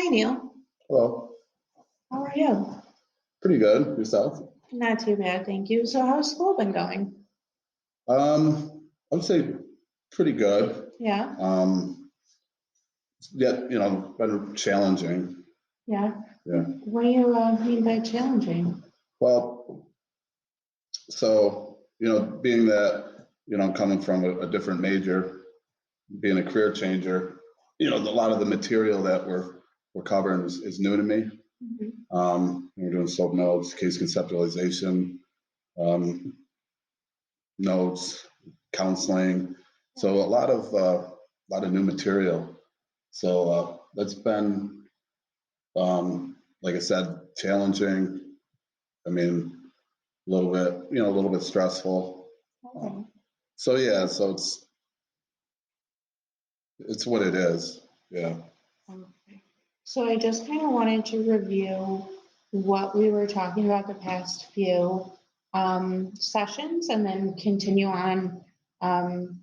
Hi, Neil. Hello. How are you? Pretty good. Yourself? Not too bad, thank you. So how's school been going? I would say pretty good. Yeah, Yet, been challenging. yeah. Yeah. What do you mean by challenging? Well, so, being that, coming from a different major, being a career changer, a lot of the material that we're covering is new to me. Mhm. We're doing SOAP notes, case conceptualization, um, notes, counseling. So a lot of new material. So that's been, like I said, challenging. I mean, a little bit stressful. Okay. So yeah, so it's what it is. Yeah. Okay. So I just kind of wanted to review what we were talking about the past few sessions and then continue on um,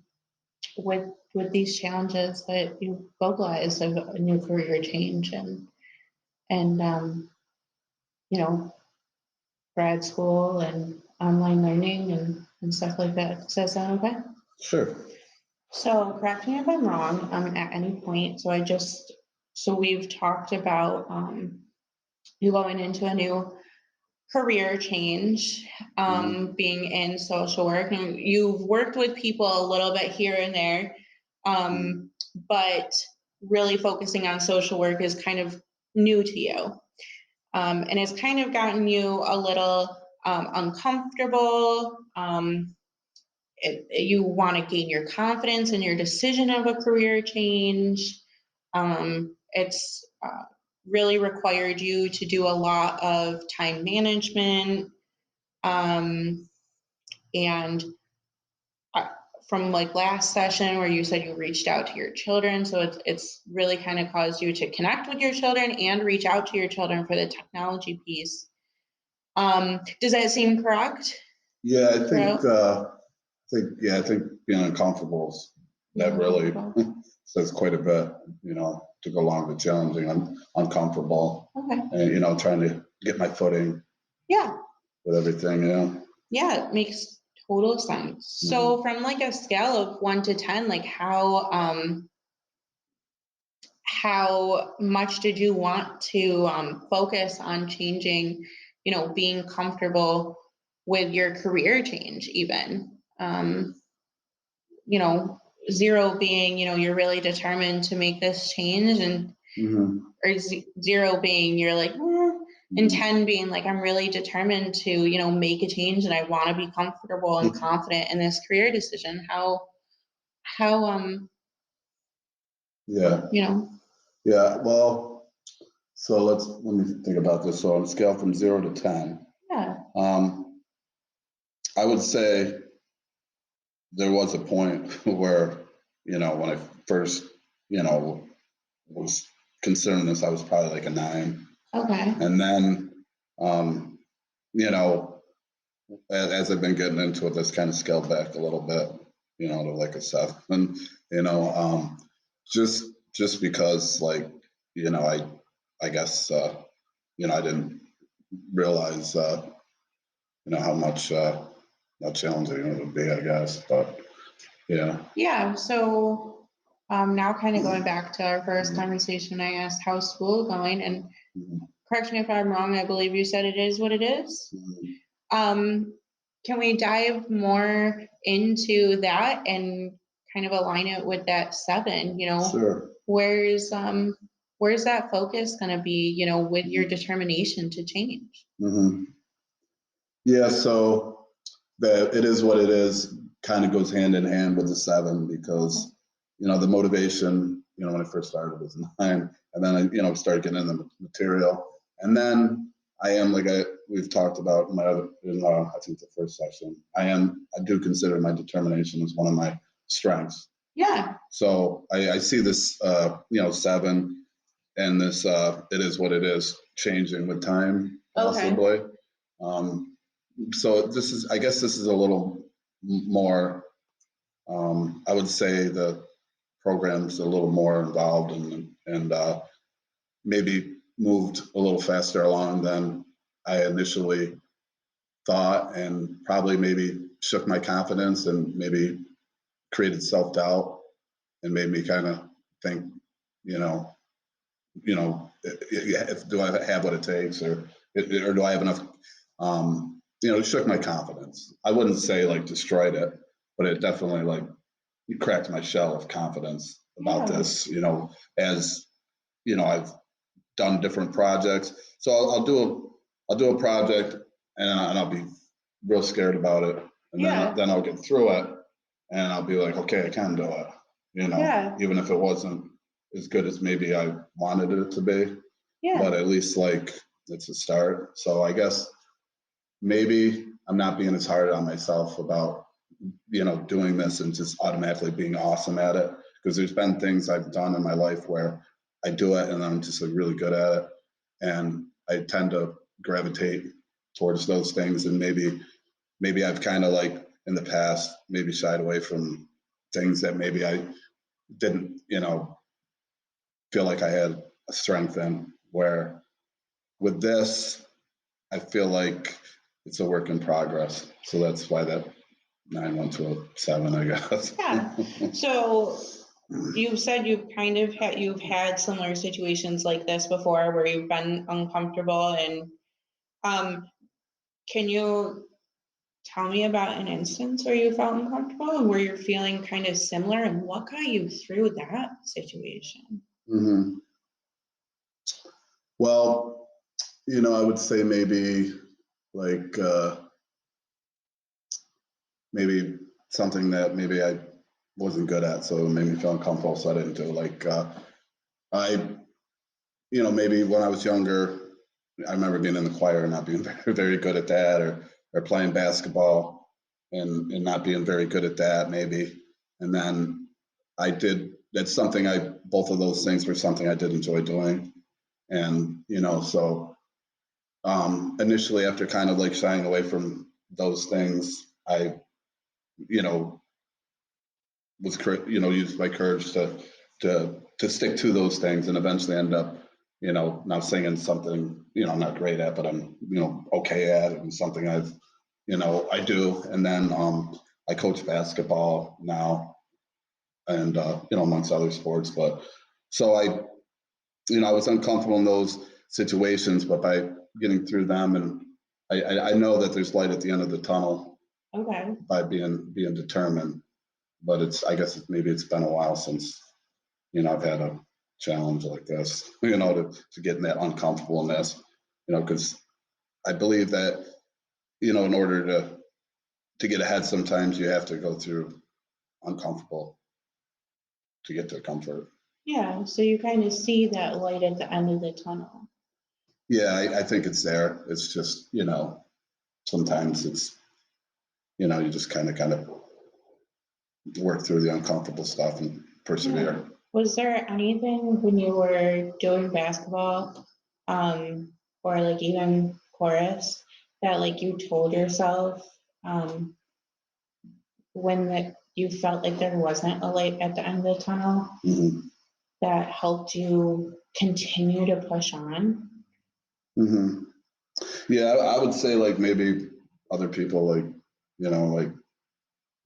with these challenges that you vocalized of a new career change and you know grad school and online learning and stuff like that. Does that sound okay? Sure. So correct me if I'm wrong, at any point. So we've talked about, you going into a new career change, being in social work, and you've worked with people a little bit here and there, but really focusing on social work is kind of new to you. And it's kind of gotten you a little uncomfortable. You want to gain your confidence in your decision of a career change. It's really required you to do a lot of time management. And uh, from like last session where you said you reached out to your children, so it's really kind of caused you to connect with your children and reach out to your children for the technology piece. Does that seem correct? Yeah, I think, Throughout? I think being uncomfortable that really says quite a bit, to go along with challenging. I'm uncomfortable Okay. and, trying to get my footing Yeah. with everything, Yeah, it makes total sense. So from like a scale of 1 to 10, like how much did you want to focus on changing, being comfortable with your career change even? You know, 0 being, you're really determined to make this change and or 0 being you're like, and 10 being like, I'm really determined to, make a change and I want to be comfortable and confident in this career decision. How, Yeah. Yeah. Well, so let me think about this. So on a scale from 0 to 10, yeah, I would say there was a point where, when I first, was considering this, I was probably like a 9. okay, And then, you know, as I've been getting into it, that's kind of scaled back a little bit, to like a 7, you know, just because like, I guess, I didn't realize, how challenging it would be, I guess, but yeah. yeah. So now kind of going back to our first conversation, I asked how's school going, and correct me if I'm wrong, I believe you said it is what it is. Can we dive more into that and kind of align it with that 7, Sure. where's that focus going to be, with your determination to change? Yeah, so it is what it is kind of goes hand in hand with the 7 because, the motivation, when I first started was 9, and then I, started getting in the material. And then I am we've talked about I think the first session, I do consider my determination as one of my strengths. Yeah. So I see this, 7 and this, it is what it is, changing with time, possibly. Okay. So I guess this is a little more, I would say the program's a little more involved and maybe moved a little faster along than I initially thought, and probably maybe shook my confidence and maybe created self-doubt and made me kind of think, you know, do I have what it takes, or do I have enough? It shook my confidence. I wouldn't say like destroyed it, but it definitely like cracked my shell of confidence about this. As I've done different projects, so I'll do a project and I'll be real scared about it, and then I'll get through it, and I'll be like, okay, I can do it. Even if it wasn't as good as maybe I wanted it to be. But at least like it's a start. So I guess maybe I'm not being as hard on myself about, doing this and just automatically being awesome at it. Because there's been things I've done in my life where I do it and I'm just like really good at it. And I tend to gravitate towards those things. And maybe I've kind of like in the past, maybe shied away from things that maybe I didn't, feel like I had a strength in, where with this, I feel like it's a work in progress. So that's why that 9-1-2-7, I guess. Yeah. So you've said you've had similar situations like this before where you've been uncomfortable, and can you tell me about an instance where you felt uncomfortable and where you're feeling kind of similar, and what got you through that situation? Mm-hmm. Well, I would say maybe like maybe something that maybe I wasn't good at, so it made me feel uncomfortable, so I didn't do. Like maybe when I was younger, I remember being in the choir and not being very, very good at that, or playing basketball and not being very good at that, maybe. And then both of those things were something I did enjoy doing. And, so initially after kind of like shying away from those things, I, used my courage to stick to those things, and eventually end up, now singing something, I'm not great at, but I'm, okay at it, and something I do. And then I coach basketball now, and, amongst other sports. But so I was uncomfortable in those situations, but by getting through them, and I know that there's light at the end of the tunnel. Okay. By being determined. But I guess maybe it's been a while since, I've had a challenge like this, to get in that uncomfortableness, because I believe that, in order to get ahead, sometimes you have to go through uncomfortable to get to comfort. Yeah, so you kind of see that light at the end of the tunnel. Yeah, I think it's there. It's just, sometimes it's, you just kind of work through the uncomfortable stuff and persevere. Yeah. Was there anything when you were doing basketball, or like even chorus, that like you told yourself, when you felt like there wasn't a light at the end of the tunnel, Mm-hmm. that helped you continue to push on? Mm-hmm. Yeah, I would say like maybe other people like, like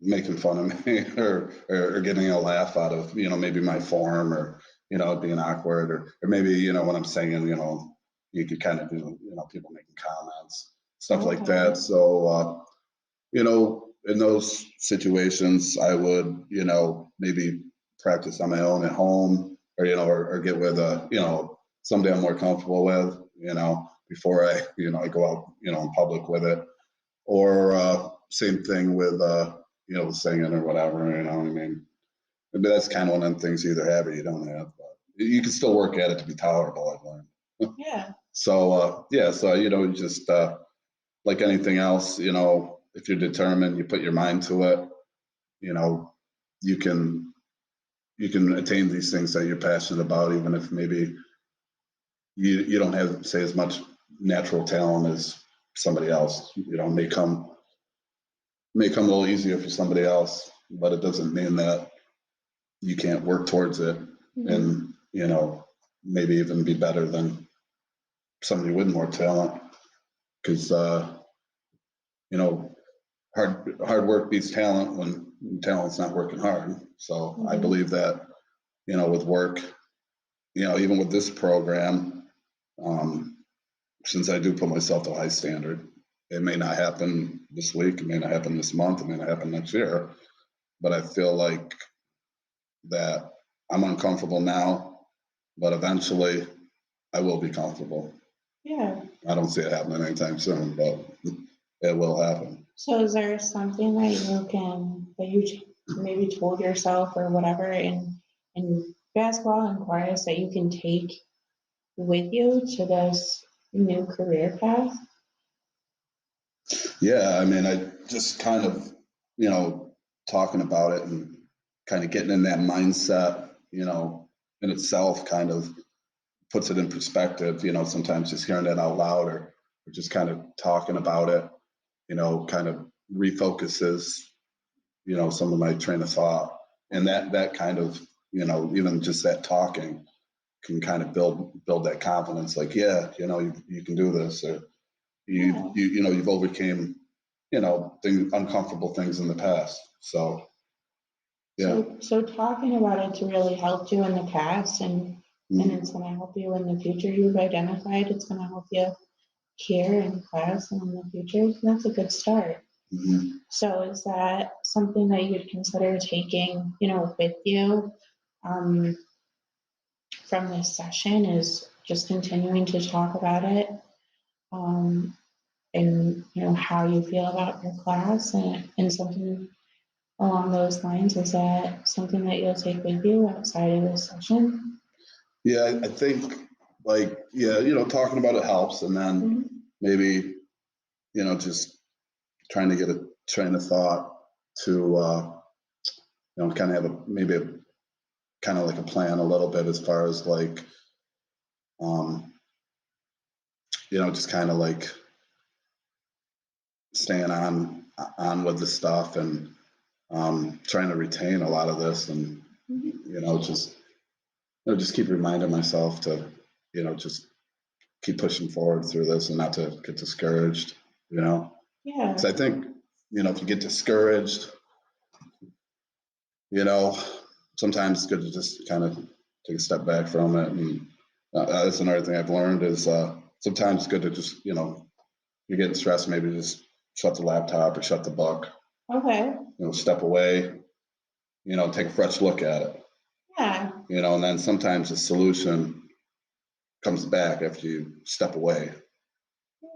making fun of me or getting a laugh out of, maybe my form, or, being awkward, or maybe, when I'm singing, you could kind of do, people making comments, stuff like that. So, in those situations, I would, maybe practice on my own at home, or, or get with somebody I'm more comfortable with, before I go out, in public with it. Or same thing with, singing or whatever, I mean, but that's kind of one of the things you either have or you don't have. But you can still work at it to be tolerable, I've learned. Yeah. So, just like anything else, if you're determined, you put your mind to it, you can attain these things that you're passionate about, even if maybe you don't have, say, as much natural talent as somebody else. May come a little easier for somebody else, but it doesn't mean that you can't work towards it. Mhm. And maybe even be better than somebody with more talent. Because, you know, hard work beats talent when talent's not working hard. So I Mhm. believe that, you know, with work, you know, even with this program, since I do put myself to a high standard, it may not happen this week, it may not happen this month, it may not happen next year, but I feel like that I'm uncomfortable now, but eventually I will be comfortable. Yeah. I don't see it happening anytime soon, but it will happen. So is there something that you maybe told yourself or whatever in basketball and chorus that you can take with you to this new career path? Yeah, I mean, I just kind of, you know, talking about it and kind of getting in that mindset, you know, in itself kind of puts it in perspective, you know, sometimes just hearing it out loud or just kind of talking about it, you know, kind of refocuses, you know, some of my train of thought. And that kind of, you know, even just that talking can kind of build that confidence, like, yeah, you know, you can do this, or Yeah. you know, you've overcame, you know, uncomfortable things in the past. So yeah. So talking about it's really helped you in the past and Mhm. it's gonna help you in the future. You've identified it's gonna help you here in class and in the future. That's a good start. Mhm. So is that something that you'd consider taking, with you um, from this session is just continuing to talk about it um, and, how you feel about your class and something along those lines? Is that something that you'll take with you outside of this session? Yeah, I think like, yeah, you know, talking about it helps. And then Mhm. maybe, you know, just trying to get a train of thought to, you know, kind of have maybe a kind of like a plan a little bit as far as like, um, you know, just kind of like staying on with the stuff and trying to retain a lot of this and, Mhm. just, just keep reminding myself to, just keep pushing forward through this and not to get discouraged, you know? Yeah, Because I think, if you get discouraged, you know, sometimes it's good to just kind of take a step back from it. And that's another thing I've learned is sometimes it's good to just, you're getting stressed, maybe just shut the laptop or shut the book, okay, step away, take a fresh look at it, yeah, and then sometimes the solution comes back after you step away.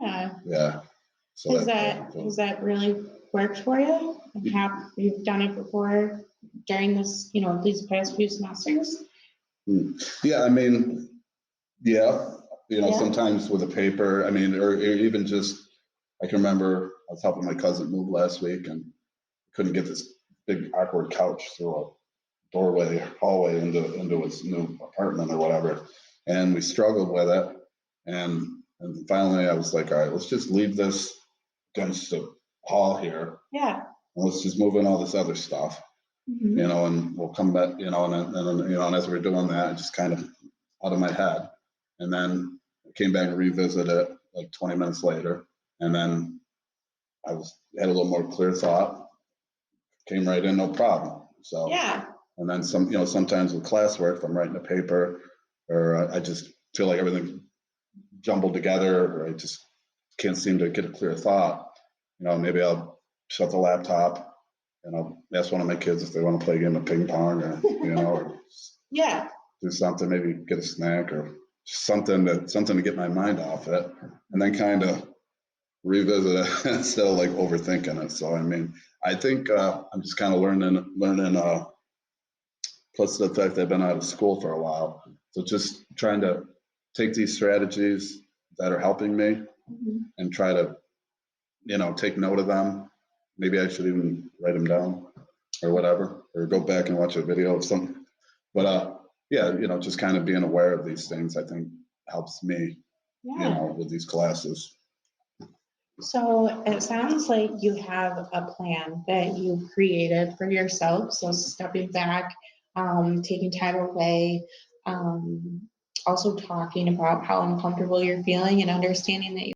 yeah. Yeah. So Has that really worked for you? And you've done it before during this, these past few semesters? yeah, I mean, yeah, Yeah. sometimes with a paper, I mean, or even just, I can remember I was helping my cousin move last week and couldn't get this big awkward couch through a hallway into his new apartment or whatever. And we struggled with it. And finally I was like, all right, let's just leave this against the hall here. Yeah. And let's just move in all this other stuff, Mhm. and we'll come back, and as we're doing that, it just kind of out of my head. And then I came back and revisited it like 20 minutes later. And then had a little more clear thought, came right in, no problem. So, Yeah. and then sometimes with classwork, if I'm writing a paper or I just feel like everything jumbled together, or I just can't seem to get a clear thought, maybe I'll shut the laptop and I'll ask one of my kids if they want to play a game of ping pong or, or Yeah. do something, maybe get a snack or something to get my mind off it, and then kind of revisit it instead of like overthinking it. So, I mean, I think I'm just kind of learning, plus the fact that I've been out of school for a while. So just trying to take these strategies that are helping me Mhm. and try to, take note of them. Maybe I should even write them down or whatever, or go back and watch a video of something. But yeah, just kind of being aware of these things, I think helps me, Yeah. with these classes. So it sounds like you have a plan that you've created for yourself. So stepping back, taking time away, um, also talking about how uncomfortable you're feeling and understanding that you